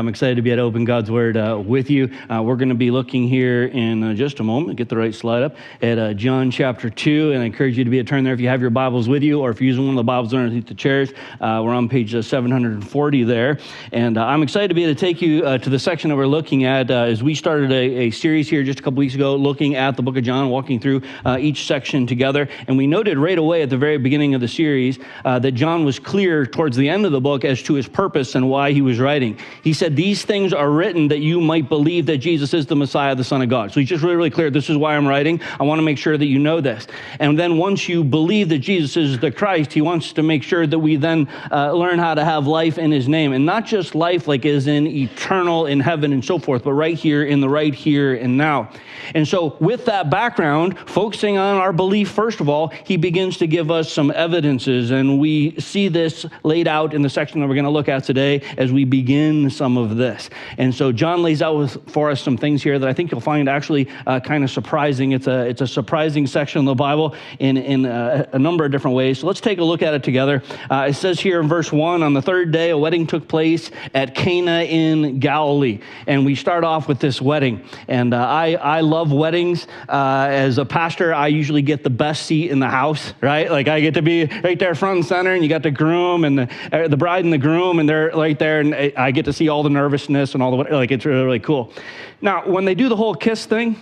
I'm excited to be at Open God's Word with you. We're going to be looking here in just a moment, get the right slide up, at John chapter 2, and I encourage you to be a turn there if you have your Bibles with you, or if you're using one of the Bibles underneath the chairs. We're on page 740 there, and I'm excited to be able to take you to the section that we're looking at as we started a series here just a couple weeks ago looking at the book of John, walking through each section together, and we noted right away at the very beginning of the series that John was clear towards the end of the book as to his purpose and why he was writing. He said, "These things are written that you might believe that Jesus is the Messiah, the Son of God." So he's just really clear. This is why I'm writing. I want to make sure that you know this. And then once you believe that Jesus is the Christ, he wants to make sure that we then learn how to have life in his name. And not just life like as in eternal in heaven and so forth, but right here in the right here and now. And so with that background, focusing on our belief, first of all, he begins to give us some evidences. And we see this laid out in the section that we're going to look at today as we begin some of this. And so John lays out for us some things here that I think you'll find actually kind of surprising. It's a surprising section of the Bible in a number of different ways. So let's take a look at it together. It says here in verse 1, on the third day, a wedding took place at Cana in Galilee. And we start off with this wedding. And I love weddings. As a pastor, I usually get the best seat in the house, right? Like I get to be right there front and center, and you got the groom and the bride and the groom, and they're right there, and I get to see all the nervousness and all the, like, it's really, really cool. Now, when they do the whole kiss thing,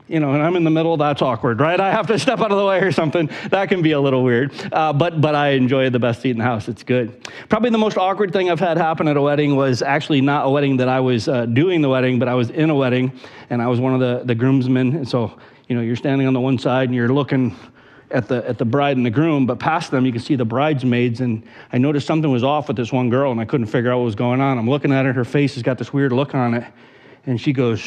you know, and I'm in the middle, that's awkward, right? I have to step out of the way or something. That can be a little weird, but I enjoy the best seat in the house. It's good. Probably the most awkward thing I've had happen at a wedding was actually not a wedding that I was doing the wedding, but I was in a wedding, and I was one of the groomsmen. And so, you know, you're standing on the one side, and you're looking at the bride and the groom, but past them, you can see the bridesmaids, and I noticed something was off with this one girl, and I couldn't figure out what was going on. I'm looking at her face has got this weird look on it, and she goes,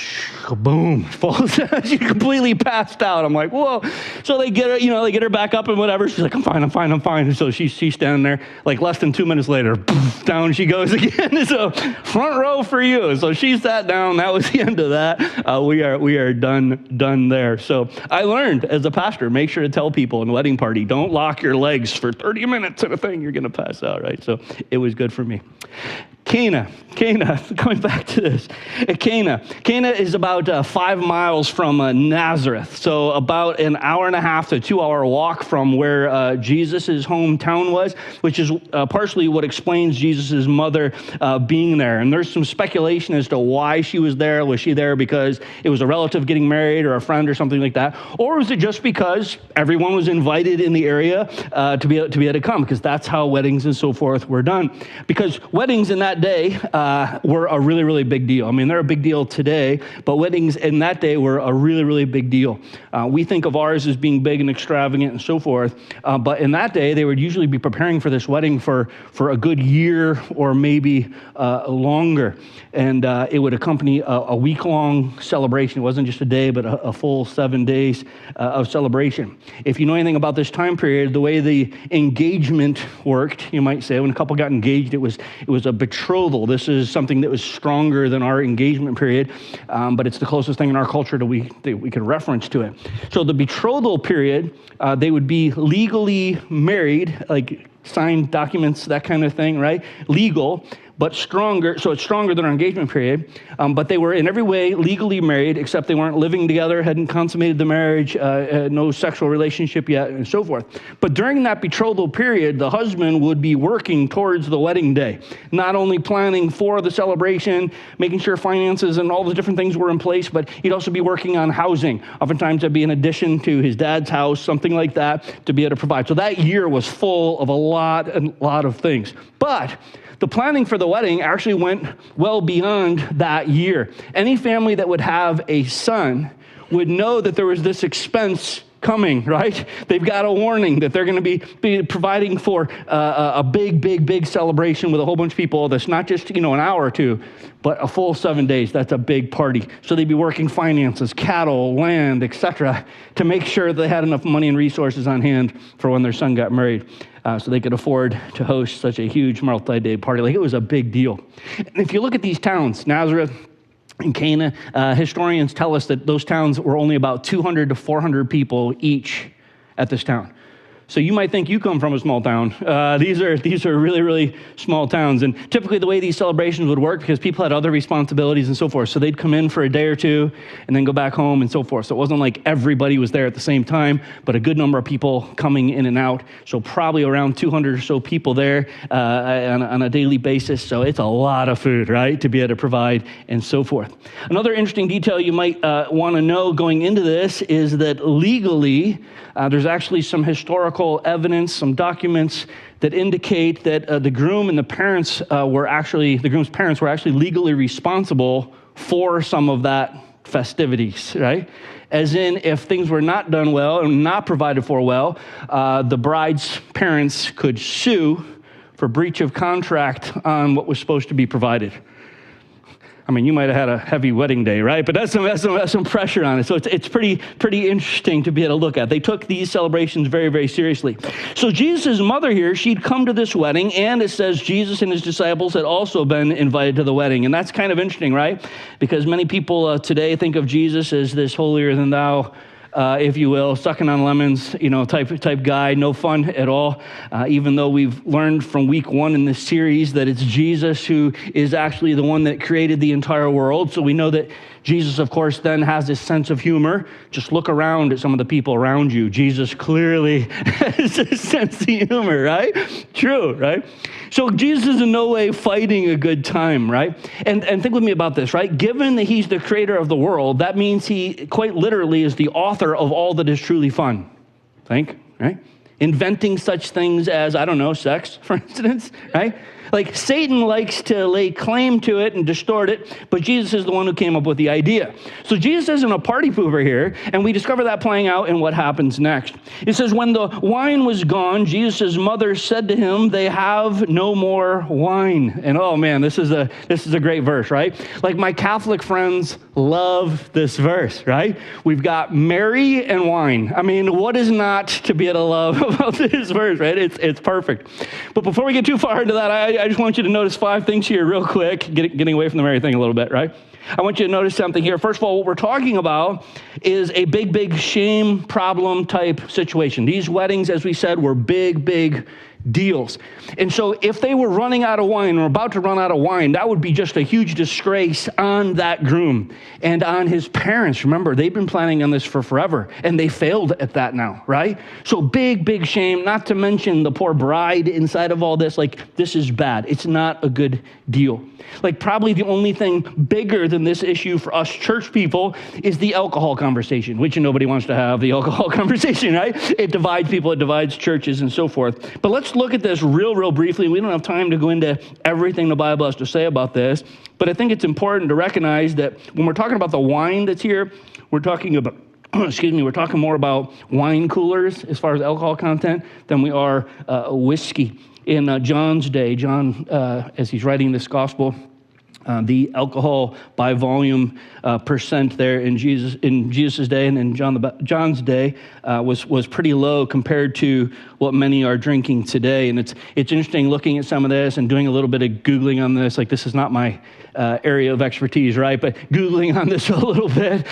boom, falls down. She completely passed out. I'm like, whoa. So they get her, they get her back up and whatever. She's like, I'm fine. And so she's standing there, like less than 2 minutes later, down she goes again. So front row for you. So she sat down. That was the end of that. We are done there. So I learned as a pastor, make sure to tell people in a wedding party, don't lock your legs for 30 minutes at a thing. You're going to pass out, right? So it was good for me. Cana, going back to this. Cana is about 5 miles from Nazareth, so about an hour and a half to 2 hour walk from where Jesus' hometown was, which is partially what explains Jesus' mother being there. And there's some speculation as to why she was there. Was she there because it was a relative getting married or a friend or something like that? Or was it just because everyone was invited in the area to be able to come? Because that's how weddings and so forth were done. Because weddings in that day were a really, really big deal. I mean, they're a big deal today, but weddings in that day were a really, really big deal. We think of ours as being big and extravagant and so forth, but in that day, they would usually be preparing for this wedding for a good year or maybe longer, and it would accompany a week-long celebration. It wasn't just a day, but a full 7 days of celebration. If you know anything about this time period, the way the engagement worked, you might say, when a couple got engaged, it was a betrothal. This is something that was stronger than our engagement period, but it's the closest thing in our culture that we could reference to it. So the betrothal period, they would be legally married, like signed documents, that kind of thing, right? Legal, but stronger. So it's stronger than our engagement period. But they were in every way legally married, except they weren't living together, hadn't consummated the marriage, no sexual relationship yet, and so forth. But during that betrothal period, the husband would be working towards the wedding day, not only planning for the celebration, making sure finances and all the different things were in place, but he'd also be working on housing. Oftentimes that'd be in addition to his dad's house, something like that, to be able to provide. So that year was full of a lot of things. But the planning for the wedding actually went well beyond that year. Any family that would have a son would know that there was this expense coming, right? They've got a warning that they're going to be providing for a big celebration with a whole bunch of people. That's not just, an hour or two, but a full 7 days. That's a big party. So they'd be working finances, cattle, land, etc., to make sure they had enough money and resources on hand for when their son got married. So they could afford to host such a huge multi-day party. Like, it was a big deal. And if you look at these towns, Nazareth and Cana, historians tell us that those towns were only about 200 to 400 people each at this town. So you might think you come from a small town. These are really, really small towns. And typically the way these celebrations would work, because people had other responsibilities and so forth, so they'd come in for a day or two and then go back home and so forth. So it wasn't like everybody was there at the same time, but a good number of people coming in and out. So probably around 200 or so people there on a daily basis. So it's a lot of food, right, to be able to provide and so forth. Another interesting detail you might want to know going into this is that legally, there's actually some historical evidence, some documents that indicate that the groom and the groom's parents were actually legally responsible for some of that festivities, right? As in, if things were not done well and not provided for well, the bride's parents could sue for breach of contract on what was supposed to be provided. I mean, you might have had a heavy wedding day, right? But that's some pressure on it. So it's pretty interesting to be able to look at. They took these celebrations very, very seriously. So Jesus' mother here, she'd come to this wedding, and it says Jesus and his disciples had also been invited to the wedding. And that's kind of interesting, right? Because many people today think of Jesus as this holier than thou, if you will, sucking on lemons, type guy, no fun at all. Even though we've learned from week 1 in this series that it's Jesus who is actually the one that created the entire world. So we know that Jesus, of course, then has this sense of humor. Just look around at some of the people around you. Jesus clearly has a sense of humor, right? True, right? So Jesus is in no way fighting a good time, right? And think with me about this, right? Given that he's the creator of the world, that means he quite literally is the author of all that is truly fun. Think, right? Inventing such things as, I don't know, sex, for instance, right? Like Satan likes to lay claim to it and distort it, but Jesus is the one who came up with the idea. So Jesus isn't a party pooper here, and we discover that playing out in what happens next. It says, when the wine was gone, Jesus' mother said to him, they have no more wine. And oh man, this is a great verse, right? Like my Catholic friends love this verse, right? We've got Mary and wine. I mean, what is not to be able to love about this verse, right? It's perfect. But before we get too far into that, I just want you to notice 5 things here real quick, getting away from the Mary thing a little bit, right? I want you to notice something here. First of all, what we're talking about is a big shame problem type situation. These weddings, as we said, were big deals. And so if they were running out of wine or about to run out of wine, that would be just a huge disgrace on that groom and on his parents. Remember, they've been planning on this for forever, and they failed at that now, right? So big shame, not to mention the poor bride inside of all this. Like, this is bad. It's not a good deal. Like, probably the only thing bigger than this issue for us church people is the alcohol conversation, which nobody wants to have, the alcohol conversation, right? It divides people, it divides churches and so forth. But let's look at this real briefly. We don't have time to go into everything the Bible has to say about this, but I think it's important to recognize that when we're talking about the wine that's here, we're talking about we're talking more about wine coolers as far as alcohol content than we are whiskey. In John's day, John, as he's writing this gospel, the alcohol by volume percent there in Jesus' day and in John's day was pretty low compared to what many are drinking today. And it's interesting looking at some of this and doing a little bit of Googling on this. Like, this is not my area of expertise, right? But Googling on this a little bit,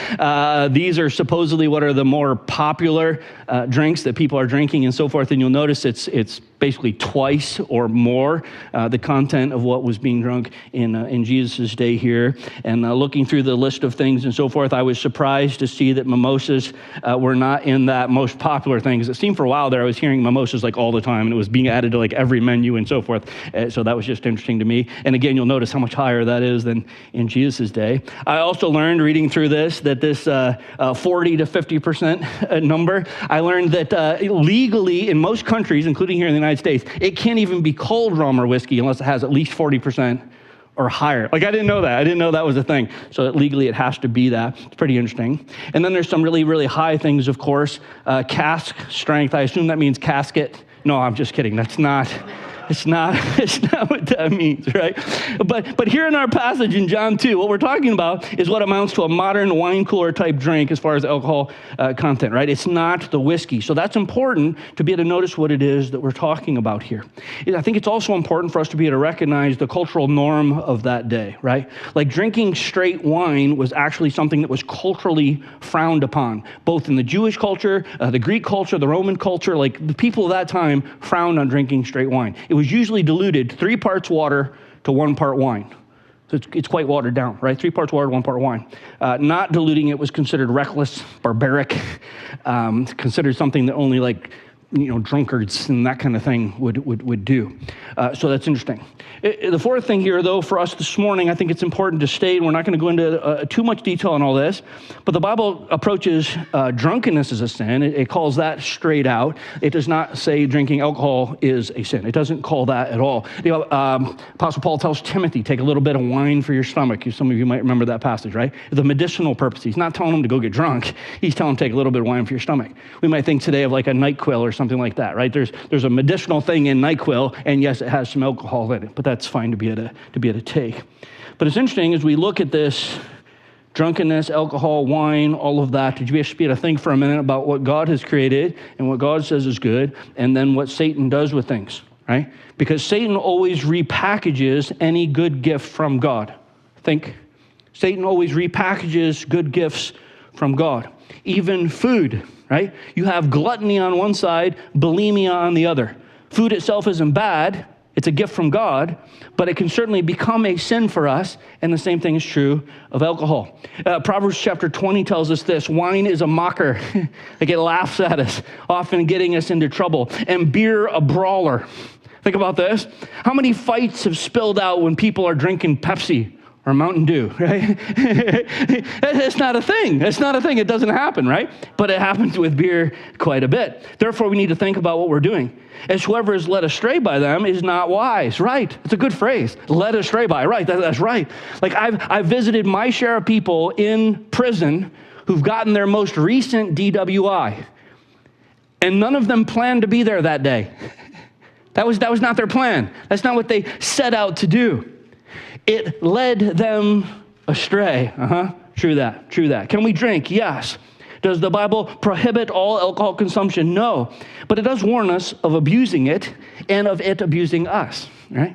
these are supposedly what are the more popular drinks that people are drinking and so forth. And you'll notice it's basically twice or more the content of what was being drunk in Jesus' day here. And looking through the list of things and so forth, I was surprised to see that mimosas were not in that most popular thing. Because it seemed for a while there, I was hearing mimosas like all the time, and it was being added to like every menu and so forth. So that was just interesting to me. And again, you'll notice how much higher that is than in Jesus' day. I also learned reading through this that this 40 to 50% number, I learned that legally in most countries, including here in the United States, it can't even be called rum or whiskey unless it has at least 40% or higher. Like, I didn't know that. I didn't know that was a thing. So that legally it has to be that. It's pretty interesting. And then there's some really high things, of course. Cask strength. I assume that means casket. No, I'm just kidding. That's not It's not what that means, right? But here in our passage in John 2, what we're talking about is what amounts to a modern wine cooler type drink as far as alcohol content, right? It's not the whiskey. So that's important to be able to notice what it is that we're talking about here. I think it's also important for us to be able to recognize the cultural norm of that day, right? Like drinking straight wine was actually something that was culturally frowned upon, both in the Jewish culture, the Greek culture, the Roman culture. Like the people of that time frowned on drinking straight wine. It was usually diluted 3 parts water to 1 part wine. So it's quite watered down, right? 3 parts water, 1 part wine. Not diluting it was considered reckless, barbaric, considered something that only drunkards and that kind of thing would do. So that's interesting. The fourth thing here, though, for us this morning, I think it's important to state, and we're not going to go into too much detail on all this, but the Bible approaches drunkenness as a sin. It calls that straight out. It does not say drinking alcohol is a sin. It doesn't call that at all. Apostle Paul tells Timothy, take a little bit of wine for your stomach. Some of you might remember that passage, right? The medicinal purpose. He's not telling him to go get drunk. He's telling him to take a little bit of wine for your stomach. We might think today of like a NyQuil or something like that, right? There's a medicinal thing in NyQuil, and yes, it has some alcohol in it, but that's fine to be able to take. But it's interesting as we look at this drunkenness, alcohol, wine, all of that, to just be able to think for a minute about what God has created and what God says is good, and then what Satan does with things, right? Because Satan always repackages any good gift from God. Satan always repackages good gifts from God. Even food, right? You have gluttony on one side, bulimia on the other. Food itself isn't bad. It's a gift from God, but it can certainly become a sin for us, and the same thing is true of alcohol. Proverbs chapter 20 tells us this: wine is a mocker. Like it laughs at us, often getting us into trouble, and beer a brawler. Think about this. How many fights have spilled out when people are drinking Pepsi or Mountain Dew, right? It's not a thing. It's not a thing. It doesn't happen, right? But it happens with beer quite a bit. Therefore, we need to think about what we're doing. As whoever is led astray by them is not wise, right? It's a good phrase. Led astray by, right? That's right. Like I've visited my share of people in prison who've gotten their most recent DWI, and none of them planned to be there that day. That was not their plan. That's not what they set out to do. It led them astray. True that. Can we drink? Yes. Does the Bible prohibit all alcohol consumption? No. But it does warn us of abusing it and of it abusing us, right?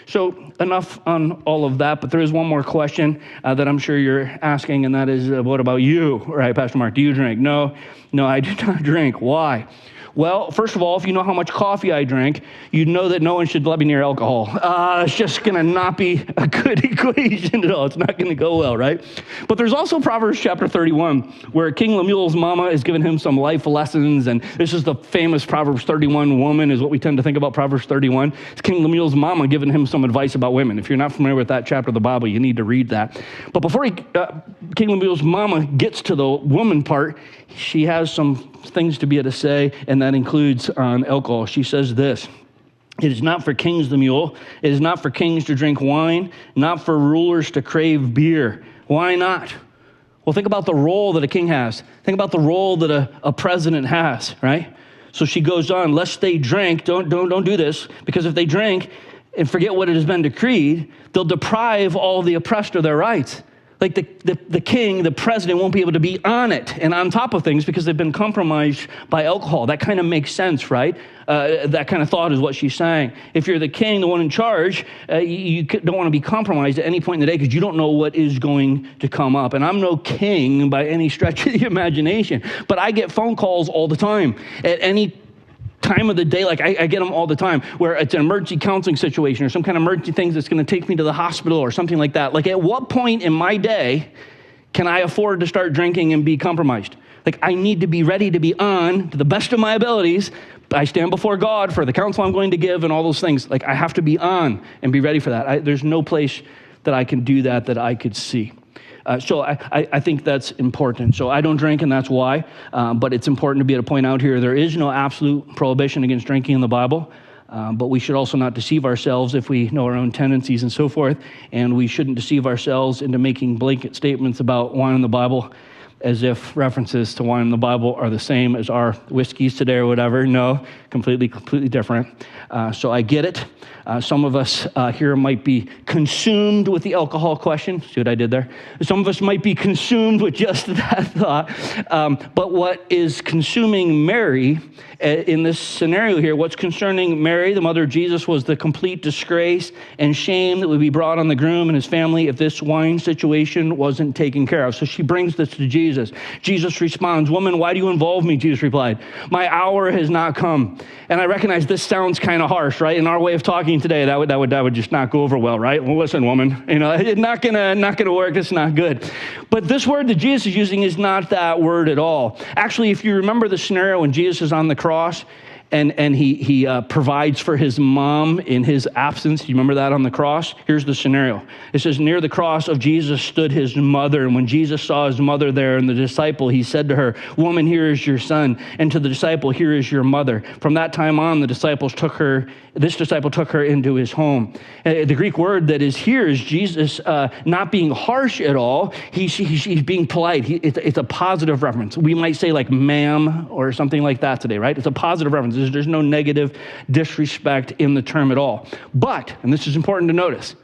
So enough on all of that, but there is one more question that I'm sure you're asking, and that is, what about you? Right, Pastor Mark, do you drink? No, I do not drink. Why? Well, first of all, if you know how much coffee I drink, you know that no one should let me near alcohol. It's just going to not be a good equation at all. It's not going to go well, right? But there's also Proverbs chapter 31, where King Lemuel's mama is giving him some life lessons, and this is the famous Proverbs 31 woman is what we tend to think about Proverbs 31. It's King Lemuel's mama giving him some advice about women. If you're not familiar with that chapter of the Bible, you need to read that. But before King Lemuel's mama gets to the woman part, she has some things to be able to say, and that includes on alcohol. She says this: it is not for kings, Lemuel. It is not for kings to drink wine, not for rulers to crave beer. Why not? Well, think about the role that a king has. Think about the role that a president has, right? So she goes on, lest they drink, don't do this, because if they drink and forget what it has been decreed, they'll deprive all the oppressed of their rights. Like the king, the president won't be able to be on it and on top of things because they've been compromised by alcohol. That kind of makes sense, right? That kind of thought is what she's saying. If you're the king, the one in charge, you don't want to be compromised at any point in the day because you don't know what is going to come up. And I'm no king by any stretch of the imagination, but I get phone calls all the time at any time of the day. Like I get them all the time where it's an emergency counseling situation or some kind of emergency thing that's going to take me to the hospital or something like that. Like at what point in my day can I afford to start drinking and be compromised? Like I need to be ready to be on to the best of my abilities. I stand before God for the counsel I'm going to give and all those things. Like I have to be on and be ready for that. There's no place that I can do that I could see. So I think that's important. So I don't drink, and that's why. But it's important to be able to point out here, there is no absolute prohibition against drinking in the Bible. But we should also not deceive ourselves if we know our own tendencies and so forth. And we shouldn't deceive ourselves into making blanket statements about wine in the Bible as if references to wine in the Bible are the same as our whiskeys today or whatever. No, completely different. So I get it. Some of us here might be consumed with the alcohol question. See what I did there? Some of us might be consumed with just that thought. But what is consuming Mary in this scenario here, what's concerning Mary, the mother of Jesus, was the complete disgrace and shame that would be brought on the groom and his family if this wine situation wasn't taken care of. So she brings this to Jesus. Jesus responds, "Woman, why do you involve me?" Jesus replied, "My hour has not come." And I recognize this sounds kind of harsh, right? In our way of talking today, that would just not go over well, right? Well, listen, woman, it's not gonna work. It's not good. But this word that Jesus is using is not that word at all. Actually, if you remember the scenario when Jesus is on the cross, and he provides for his mom in his absence. You remember that on the cross? Here's the scenario. It says, near the cross of Jesus stood his mother. And when Jesus saw his mother there and the disciple, he said to her, "Woman, here is your son." And to the disciple, "Here is your mother." From that time on, this disciple took her into his home. The Greek word that is here is Jesus not being harsh at all. He's being polite. It's a positive reference. We might say like ma'am or something like that today, right? It's a positive reference. There's no negative disrespect in the term at all. But, and this is important to notice,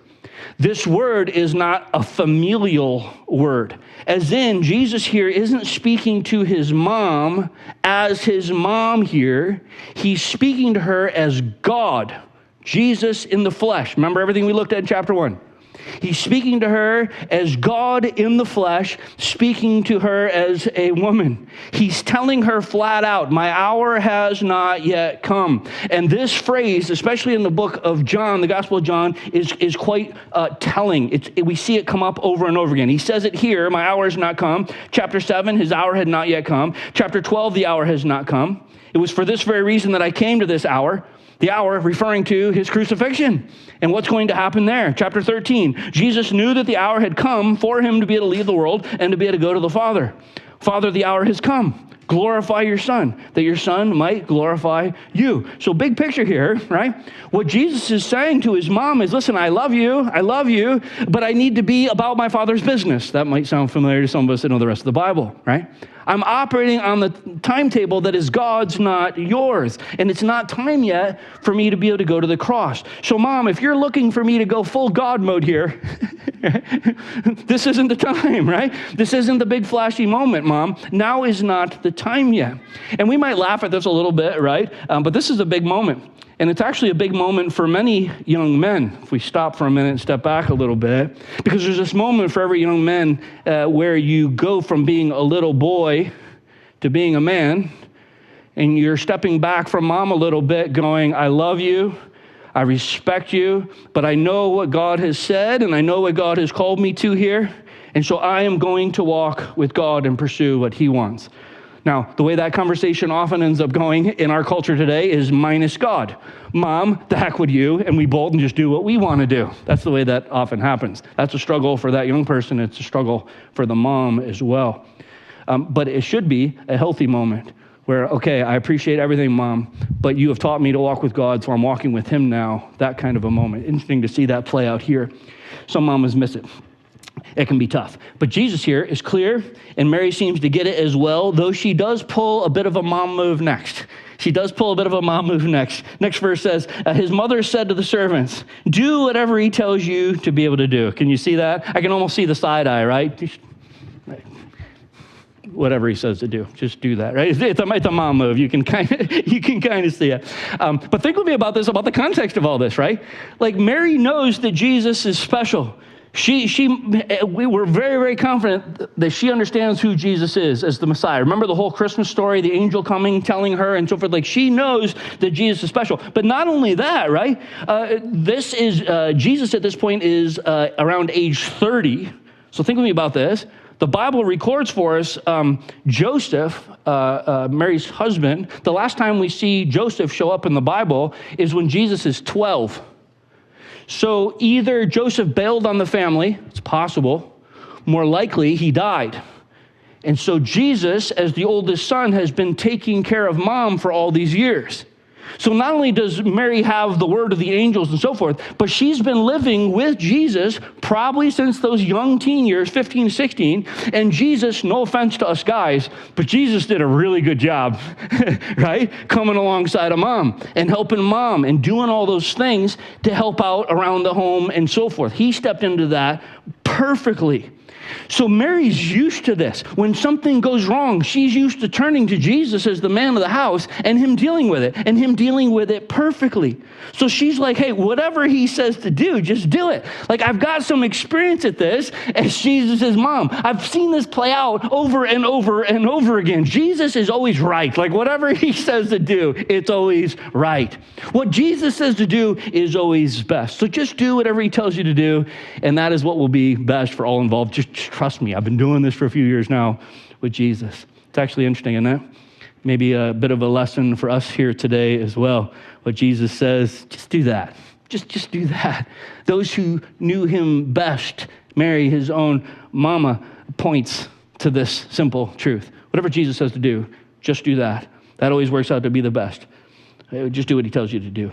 this word is not a familial word. As in, Jesus here isn't speaking to his mom as his mom here. He's speaking to her as God, Jesus in the flesh. Remember everything we looked at in chapter 1? He's speaking to her as God in the flesh, speaking to her as a woman. He's telling her flat out, "My hour has not yet come." And this phrase, especially in the book of John, the Gospel of John, is quite telling. We see it come up over and over again. He says it here, "My hour has not come." Chapter 7, his hour had not yet come. Chapter 12, the hour has not come. It was for this very reason that I came to this hour. The hour referring to his crucifixion and what's going to happen there. Chapter 13, Jesus knew that the hour had come for him to be able to leave the world and to be able to go to the Father. "Father, the hour has come. Glorify your Son, that your Son might glorify you." So big picture here, right? What Jesus is saying to his mom is, listen, I love you, but I need to be about my Father's business. That might sound familiar to some of us that know the rest of the Bible, right? I'm operating on the timetable that is God's, not yours. And it's not time yet for me to be able to go to the cross. So Mom, if you're looking for me to go full God mode here, this isn't the time, right? This isn't the big flashy moment, Mom. Now is not the time yet. And we might laugh at this a little bit, right? But this is a big moment. And it's actually a big moment for many young men, if we stop for a minute and step back a little bit, because there's this moment for every young man where you go from being a little boy to being a man, and you're stepping back from mom a little bit going, "I love you, I respect you, but I know what God has said, and I know what God has called me to here, and so I am going to walk with God and pursue what he wants." Now, the way that conversation often ends up going in our culture today is minus God. Mom, the heck with you, and we bolt and just do what we want to do. That's the way that often happens. That's a struggle for that young person. It's a struggle for the mom as well. But it should be a healthy moment where, okay, I appreciate everything, Mom, but you have taught me to walk with God, so I'm walking with him now. That kind of a moment. Interesting to see that play out here. Some mamas miss it. It can be tough. But Jesus here is clear, and Mary seems to get it as well, though she does pull a bit of a mom move next. She does pull a bit of a mom move next. Next verse says, his mother said to the servants, "Do whatever he tells you to be able to do." Can you see that? I can almost see the side eye, right? Whatever he says to do, just do that, right? It's a mom move. You can kind of see it. But think with me about the context of all this, right? Like Mary knows that Jesus is special. We were very, very confident that she understands who Jesus is as the Messiah. Remember the whole Christmas story, the angel coming, telling her, and so forth. Like she knows that Jesus is special. But not only that, right? Jesus at this point is around age 30. So think with me about this. The Bible records for us Joseph, Mary's husband. The last time we see Joseph show up in the Bible is when Jesus is 12. So either Joseph bailed on the family, it's possible, more likely he died. And so Jesus, as the oldest son, has been taking care of mom for all these years. So not only does Mary have the word of the angels and so forth, but she's been living with Jesus probably since those young teen years, 15, 16. And Jesus, no offense to us guys, but Jesus did a really good job, right? Coming alongside of mom and helping mom and doing all those things to help out around the home and so forth. He stepped into that perfectly. So Mary's used to this. When something goes wrong, she's used to turning to Jesus as the man of the house and him dealing with it and him dealing with it perfectly. So she's like, hey, whatever he says to do, just do it. Like, I've got some experience at this as Jesus' mom. I've seen this play out over and over and over again. Jesus is always right. Like, whatever he says to do, it's always right. What Jesus says to do is always best. So just do whatever he tells you to do, and that is what will be best for all involved. Just trust me. I've been doing this for a few years now with Jesus. It's actually interesting, isn't it? Maybe a bit of a lesson for us here today as well. What Jesus says, just do that. Just do that. Those who knew him best, Mary, his own mama, points to this simple truth. Whatever Jesus says to do, just do that. That always works out to be the best. Just do what he tells you to do.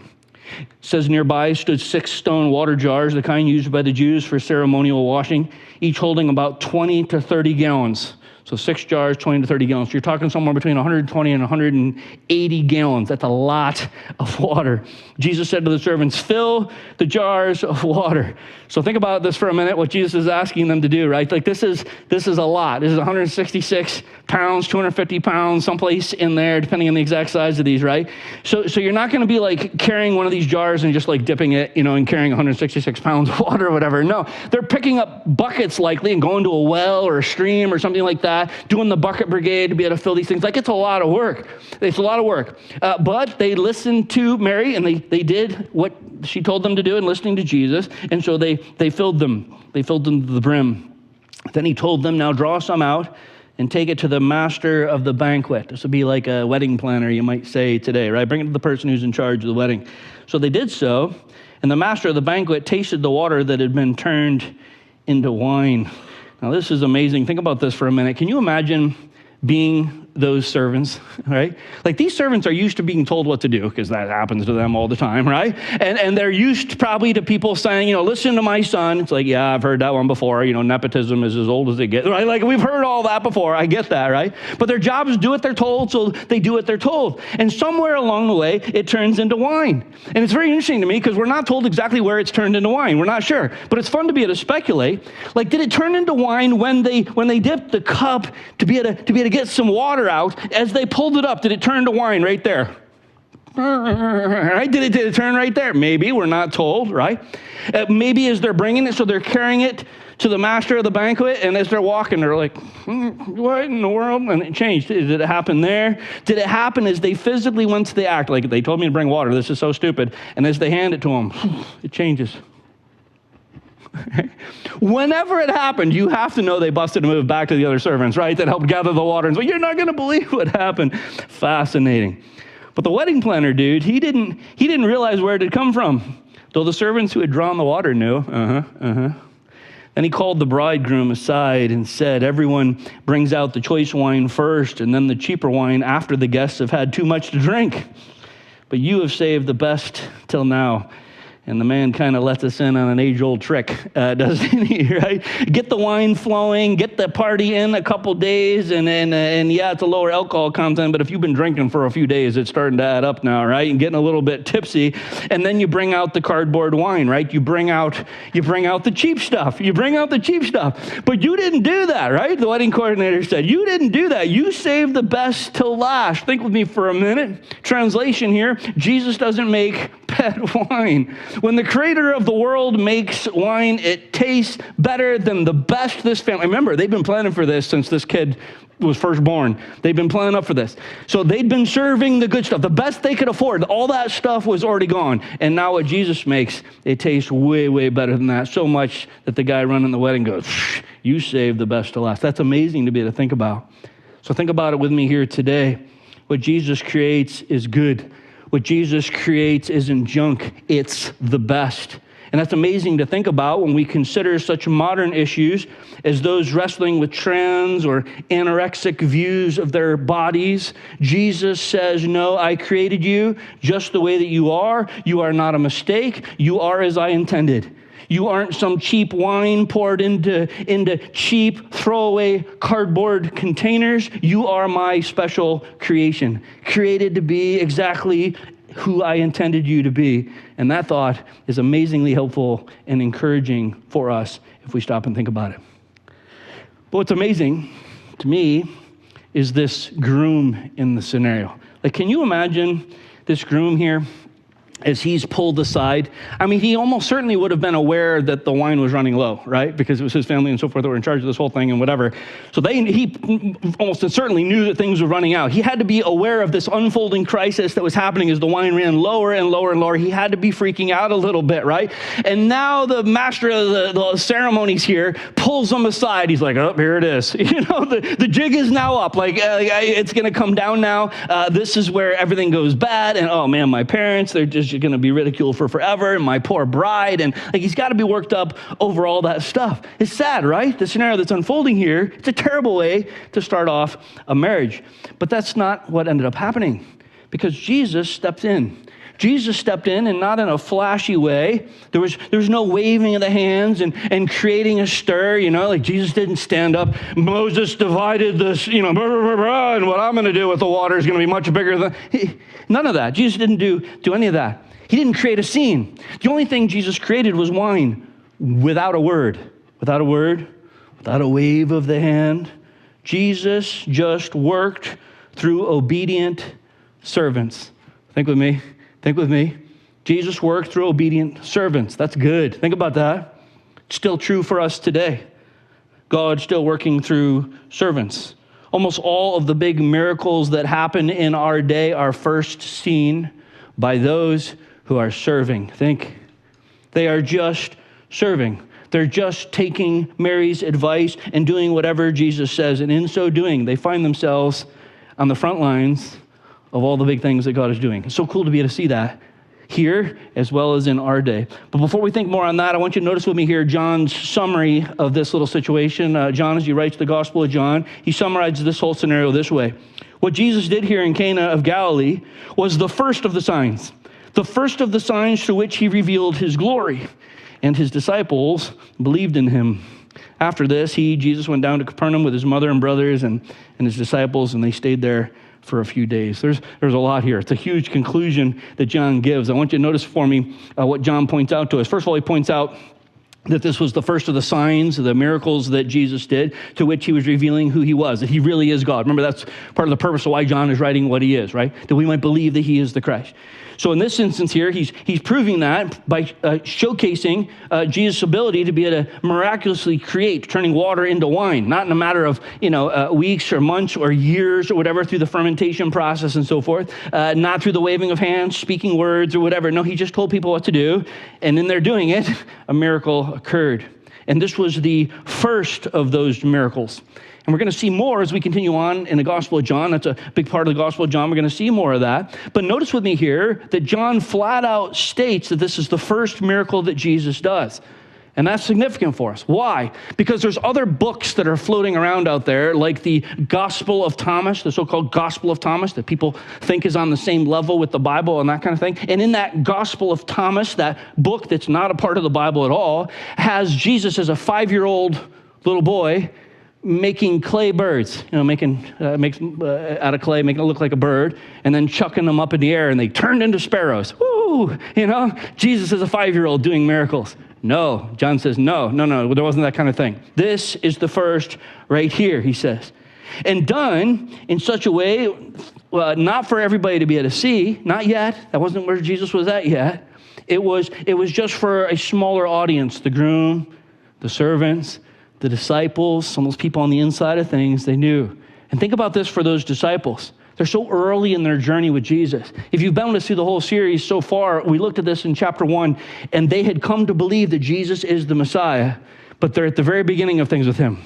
It says nearby stood 6 stone water jars, the kind used by the Jews for ceremonial washing, each holding about 20 to 30 gallons. So 6 jars, 20 to 30 gallons. So you're talking somewhere between 120 and 180 gallons. That's a lot of water. Jesus said to the servants, fill the jars of water. So think about this for a minute, what Jesus is asking them to do, right? Like this is a lot. This is 166 pounds, 250 pounds, someplace in there, depending on the exact size of these, right? So you're not going to be like carrying one of these jars and just like dipping it, and carrying 166 pounds of water or whatever. No, they're picking up buckets likely and going to a well or a stream or something like that, doing the bucket brigade to be able to fill these things. Like, it's a lot of work. It's a lot of work. But they listened to Mary, and they did what she told them to do in listening to Jesus. And so they filled them. They filled them to the brim. Then he told them, now draw some out and take it to the master of the banquet. This would be like a wedding planner, you might say today, right? Bring it to the person who's in charge of the wedding. So they did so, and the master of the banquet tasted the water that had been turned into wine. Now, this is amazing. Think about this for a minute. Can you imagine being those servants, right? Like, these servants are used to being told what to do because that happens to them all the time, right? And they're used probably to people saying, listen to my son. It's like, yeah, I've heard that one before. Nepotism is as old as it gets, right? Like, we've heard all that before. I get that, right? But their job is do what they're told, so they do what they're told. And somewhere along the way, it turns into wine. And it's very interesting to me because we're not told exactly where it's turned into wine. We're not sure. But it's fun to be able to speculate. Like, did it turn into wine when they dipped the cup to be able to get some water out? As they pulled it up, did it turn to wine right there? Right? Did it turn right there? Maybe. We're not told, right? Maybe as they're bringing it, so they're carrying it to the master of the banquet, and as they're walking, they're like, what in the world? And it changed. Did it happen there? Did it happen as they physically went to the act? Like, they told me to bring water. This is so stupid. And as they hand it to them, it changes. Whenever it happened, you have to know they busted a move back to the other servants, right, that helped gather the water. And so, you're not going to believe what happened. Fascinating. But the wedding planner dude, he didn't realize where it had come from, though the servants who had drawn the water knew. Then he called the bridegroom aside and said, everyone brings out the choice wine first and then the cheaper wine after the guests have had too much to drink. But you have saved the best till now. And the man kind of lets us in on an age-old trick, doesn't he, right? Get the wine flowing, get the party in a couple days, and yeah, it's a lower alcohol content, but if you've been drinking for a few days, it's starting to add up now, right? And getting a little bit tipsy, and then you bring out the cardboard wine, right? You bring out the cheap stuff. You bring out the cheap stuff. But you didn't do that, right? The wedding coordinator said, you didn't do that. You saved the best till last. Think with me for a minute. Translation here, Jesus doesn't make bad wine. When the creator of the world makes wine, it tastes better than the best this family. Remember, they've been planning for this since this kid was first born. They've been planning up for this. So they'd been serving the good stuff, the best they could afford. All that stuff was already gone. And now what Jesus makes, it tastes way, way better than that. So much that the guy running the wedding goes, you saved the best to last. That's amazing to be able to think about. So think about it with me here today. What Jesus creates is good. What Jesus creates isn't junk, it's the best. And that's amazing to think about when we consider such modern issues as those wrestling with trends or anorexic views of their bodies. Jesus says, no, I created you just the way that you are. You are not a mistake. You are as I intended. You aren't some cheap wine poured into cheap throwaway cardboard containers. You are my special creation, created to be exactly who I intended you to be. And that thought is amazingly helpful and encouraging for us if we stop and think about it. But what's amazing to me is this groom in the scenario. Like, can you imagine this groom here as he's pulled aside? I mean, he almost certainly would have been aware that the wine was running low, right? Because it was his family and so forth that were in charge of this whole thing and whatever. So he almost certainly knew that things were running out. He had to be aware of this unfolding crisis that was happening as the wine ran lower and lower and lower. He had to be freaking out a little bit, right? And now the master of the ceremonies here pulls him aside. He's like, oh, here it is. You know, the jig is now up. Like, it's going to come down now. This is where everything goes bad. And oh man, my parents, they're just going to be ridiculed for forever, and my poor bride, and like he's got to be worked up over all that stuff. It's sad, right? The scenario that's unfolding here, it's a terrible way to start off a marriage. But that's not what ended up happening, because Jesus stepped in. Jesus stepped in, and not in a flashy way. There was no waving of the hands and creating a stir, you know, like Jesus didn't stand up. Moses divided this, you know, and what I'm going to do with the water is going to be much bigger than... None of that. Jesus didn't do any of that. He didn't create a scene. The only thing Jesus created was wine without a word, without a wave of the hand. Jesus just worked through obedient servants. Think with me. Jesus worked through obedient servants. That's good. Think about that. It's still true for us today. God's still working through servants. Almost all of the big miracles that happen in our day are first seen by those who are serving. Think, they are just serving. They're just taking Mary's advice and doing whatever Jesus says. And in so doing, they find themselves on the front lines of all the big things that God is doing. It's so cool to be able to see that here as well as in our day. But before we think more on that, I want you to notice with me here John's summary of this little situation. John, as he writes the Gospel of John, he summarizes this whole scenario this way. What Jesus did here in Cana of Galilee was the first of the signs through which he revealed his glory, and his disciples believed in him. After this, Jesus went down to Capernaum with his mother and brothers and his disciples, and they stayed there for a few days. There's a lot here. It's a huge conclusion that John gives. I want you to notice for me what John points out to us. First of all, he points out that this was the first of the signs, the miracles that Jesus did, to which he was revealing who he was, that he really is God. Remember, that's part of the purpose of why John is writing what he is, right? That we might believe that he is the Christ. So in this instance here, he's proving that by showcasing Jesus' ability to be able to miraculously create, turning water into wine, not in a matter of weeks or months or years or whatever through the fermentation process and so forth, not through the waving of hands, speaking words or whatever. No, he just told people what to do, and in their doing it, a miracle occurred. And this was the first of those miracles. And we're going to see more as we continue on in the Gospel of John. That's a big part of the Gospel of John. We're going to see more of that. But notice with me here that John flat out states that this is the first miracle that Jesus does. And that's significant for us. Why? Because there's other books that are floating around out there, like the Gospel of Thomas, the so-called Gospel of Thomas, that people think is on the same level with the Bible and that kind of thing. And in that Gospel of Thomas, that book that's not a part of the Bible at all, has Jesus as a 5-year-old little boy making clay birds, making out of clay, making it look like a bird, and then chucking them up in the air, and they turned into sparrows. Woo! Jesus is a 5-year-old doing miracles. No, John says, no, there wasn't that kind of thing. This is the first right here, he says. And done in such a way, not for everybody to be able to see, not yet. That wasn't where Jesus was at yet. It was just for a smaller audience, the groom, the servants, the disciples, some of those people on the inside of things, they knew. And think about this for those disciples. They're so early in their journey with Jesus. If you've been with us through the whole series so far, we looked at this in chapter 1, and they had come to believe that Jesus is the Messiah, but they're at the very beginning of things with him.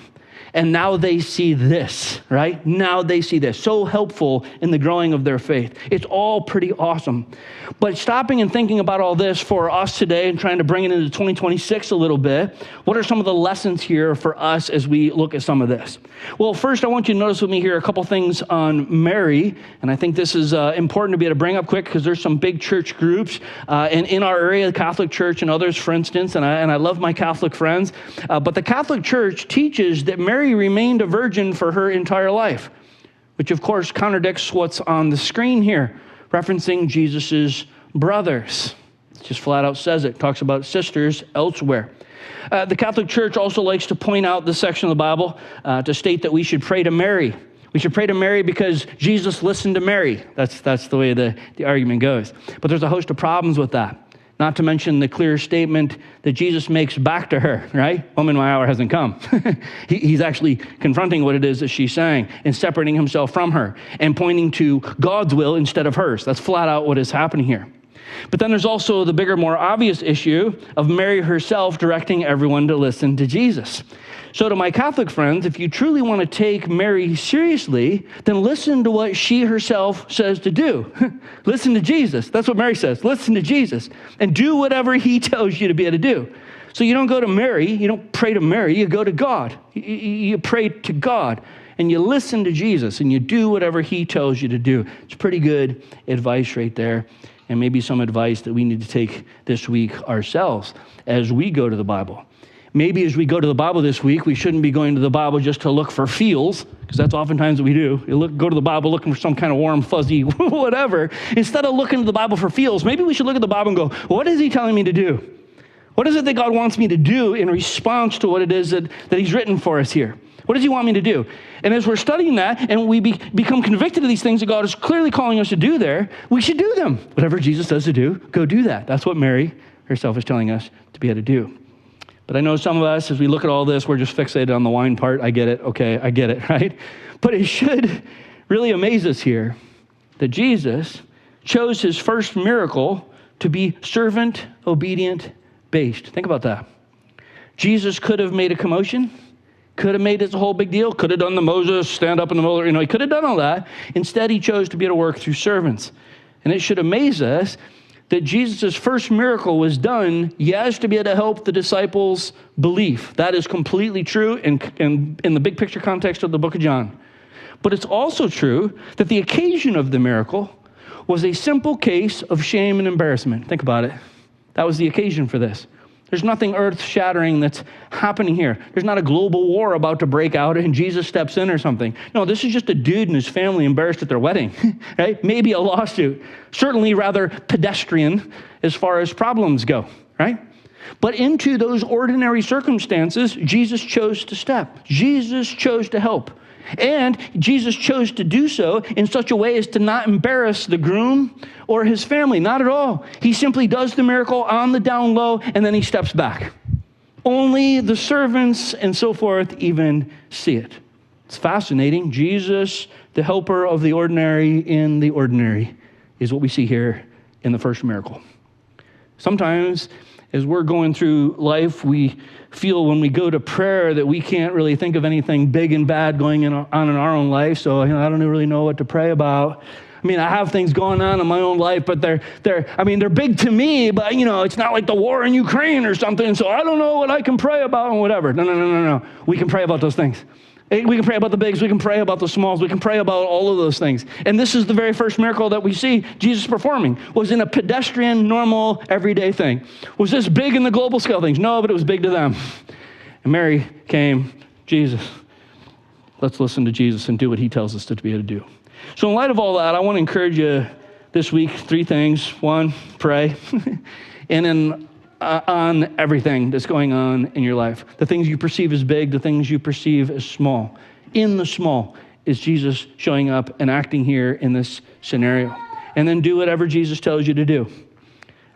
And now they see this, right? Now they see this. So helpful in the growing of their faith. It's all pretty awesome. But stopping and thinking about all this for us today and trying to bring it into 2026 a little bit, what are some of the lessons here for us as we look at some of this? Well, first, I want you to notice with me here a couple things on Mary. And I think this is important to be able to bring up quick because there's some big church groups and in our area, the Catholic Church and others, for instance, and I love my Catholic friends. But the Catholic Church teaches that Mary remained a virgin for her entire life, which of course contradicts what's on the screen here, referencing Jesus's brothers. It just flat out says it, talks about sisters elsewhere. The Catholic Church also likes to point out this section of the Bible to state that we should pray to Mary. We should pray to Mary because Jesus listened to Mary. That's the way the argument goes. But there's a host of problems with that. Not to mention the clear statement that Jesus makes back to her, right? Woman, my hour hasn't come. He's actually confronting what it is that she's saying and separating himself from her and pointing to God's will instead of hers. That's flat out what is happening here. But then there's also the bigger, more obvious issue of Mary herself directing everyone to listen to Jesus. So to my Catholic friends, if you truly want to take Mary seriously, then listen to what she herself says to do. Listen to Jesus. That's what Mary says. Listen to Jesus and do whatever he tells you to be able to do. So you don't go to Mary, you don't pray to Mary, you go to God. You pray to God and you listen to Jesus and you do whatever he tells you to do. It's pretty good advice right there. And maybe some advice that we need to take this week ourselves as we go to the Bible. Maybe as we go to the Bible this week, we shouldn't be going to the Bible just to look for feels, because that's oftentimes what we do. You go to the Bible looking for some kind of warm, fuzzy, whatever. Instead of looking to the Bible for feels, maybe we should look at the Bible and go, what is he telling me to do? What is it that God wants me to do in response to what it is that he's written for us here? What does he want me to do? And as we're studying that and we become convicted of these things that God is clearly calling us to do there, we should do them. Whatever Jesus says to do, go do that. That's what Mary herself is telling us to be able to do. But I know some of us, as we look at all this, we're just fixated on the wine part. I get it. Okay, I get it, right? But it should really amaze us here that Jesus chose his first miracle to be servant, obedient, based. Think about that. Jesus could have made a commotion, could have made this a whole big deal, could have done the Moses, stand up in the middle, he could have done all that. Instead, he chose to be able to work through servants. And it should amaze us that Jesus' first miracle was done, yes, to be able to help the disciples' belief. That is completely true in the big picture context of the book of John. But it's also true that the occasion of the miracle was a simple case of shame and embarrassment. Think about it. That was the occasion for this. There's nothing earth-shattering that's happening here. There's not a global war about to break out and Jesus steps in or something. No, this is just a dude and his family embarrassed at their wedding, right? Maybe a lawsuit. Certainly rather pedestrian as far as problems go, right? But into those ordinary circumstances, Jesus chose to step. Jesus chose to help. And Jesus chose to do so in such a way as to not embarrass the groom or his family. Not at all. He simply does the miracle on the down low, and then he steps back. Only the servants and so forth even see it. It's fascinating. Jesus, the helper of the ordinary in the ordinary, is what we see here in the first miracle. Sometimes, as we're going through life, we feel when we go to prayer that we can't really think of anything big and bad going on in our own life. So, I don't really know what to pray about. I have things going on in my own life, but they're big to me, but it's not like the war in Ukraine or something. So I don't know what I can pray about and whatever. No. We can pray about those things. We can pray about the bigs. We can pray about the smalls. We can pray about all of those things. And this is the very first miracle that we see Jesus performing, was in a pedestrian, normal, everyday thing. Was this big in the global scale of things? No, but it was big to them. And Mary came, Jesus, let's listen to Jesus and do what he tells us to be able to do. So in light of all that, I want to encourage you this week, 3 things. 1, pray. And then on everything that's going on in your life. The things you perceive as big, the things you perceive as small. In the small is Jesus showing up and acting here in this scenario. And then do whatever Jesus tells you to do.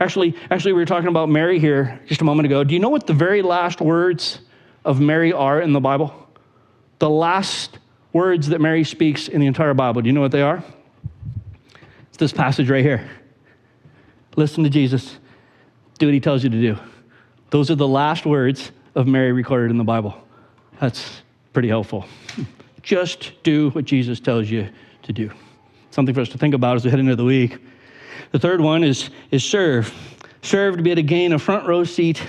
Actually, we were talking about Mary here just a moment ago. Do you know what the very last words of Mary are in the Bible? The last words that Mary speaks in the entire Bible. Do you know what they are? It's this passage right here. Listen to Jesus. Do what he tells you to do. Those are the last words of Mary recorded in the Bible. That's Pretty helpful. Just do what Jesus tells you to do. Something for us to think about as we head into the week. The third one is serve. Serve to be able to gain a front row seat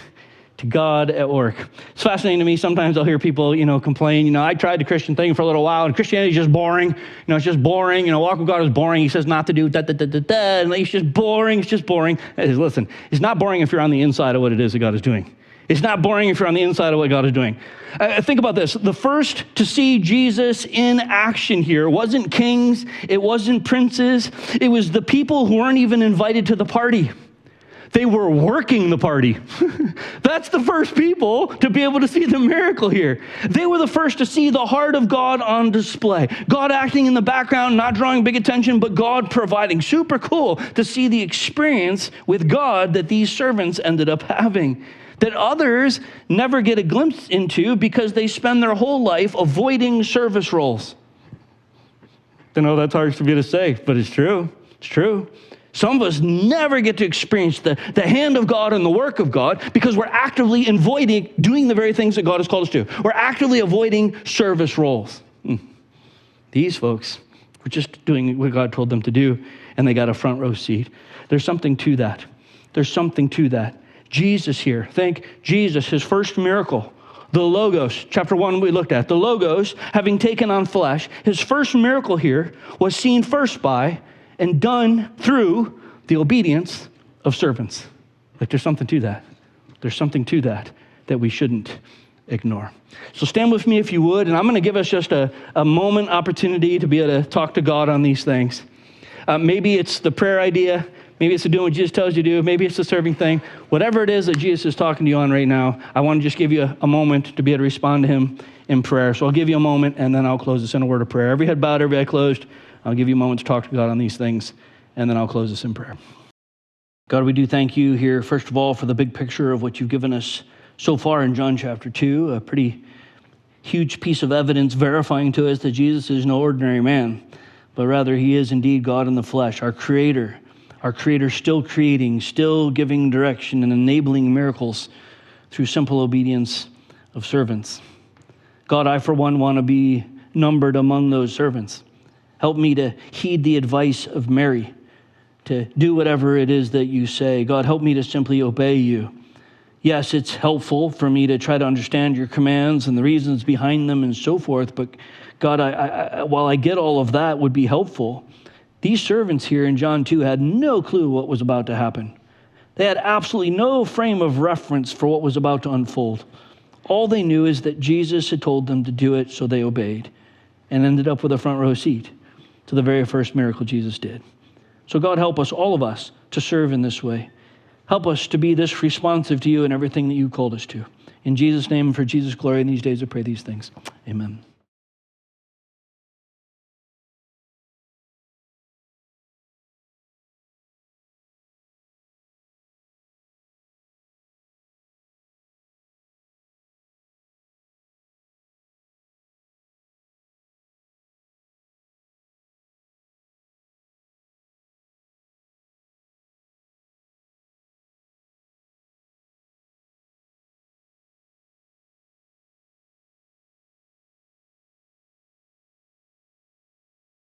to God at work. It's fascinating to me. Sometimes I'll hear people, complain, I tried the Christian thing for a little while, and Christianity is just boring. It's just boring. Walk with God is boring. He says not to do and it's just boring. It's just boring. Listen, it's not boring if you're on the inside of what it is that God is doing. It's not boring if you're on the inside of what God is doing. Think about this. The first to see Jesus in action here wasn't kings. It wasn't princes. It was the people who weren't even invited to the party. They were working the party. That's the first people to be able to see the miracle here. They were the first to see the heart of God on display. God acting in the background, not drawing big attention, but God providing. Super cool to see the experience with God that these servants ended up having, that others never get a glimpse into because they spend their whole life avoiding service roles. I know that's hard for me to say, but it's true. It's true. Some of us never get to experience the hand of God and the work of God because we're actively avoiding doing the very things that God has called us to. We're actively avoiding service roles. These folks were just doing what God told them to do, and they got a front row seat. There's something to that. There's something to that. Jesus here, think Jesus, his first miracle. The Logos, chapter 1 we looked at. The Logos, having taken on flesh, his first miracle here was seen first by and done through the obedience of servants. There's something to that. There's something to that we shouldn't ignore. So stand with me if you would, and I'm going to give us just a moment opportunity to be able to talk to God on these things. Maybe it's the prayer idea. Maybe it's doing what Jesus tells you to do. Maybe it's the serving thing. Whatever it is that Jesus is talking to you on right now, I want to just give you a moment to be able to respond to him in prayer. So I'll give you a moment, and then I'll close this in a word of prayer. Every head bowed, every eye closed. I'll give you a moment to talk to God on these things, and then I'll close this in prayer. God, we do thank you here, first of all, for the big picture of what you've given us so far in John chapter 2, a pretty huge piece of evidence verifying to us that Jesus is no ordinary man, but rather he is indeed God in the flesh, our creator still creating, still giving direction and enabling miracles through simple obedience of servants. God, I for one want to be numbered among those servants. Help me to heed the advice of Mary, to do whatever it is that you say. God, help me to simply obey you. Yes, it's helpful for me to try to understand your commands and the reasons behind them and so forth, but God, while I get all of that would be helpful, these servants here in John 2 had no clue what was about to happen. They had absolutely no frame of reference for what was about to unfold. All they knew is that Jesus had told them to do it, so they obeyed and ended up with a front row seat to the very first miracle Jesus did. So God, help us, all of us, to serve in this way. Help us to be this responsive to you in everything that you called us to. In Jesus' name and for Jesus' glory in these days, I pray these things. Amen.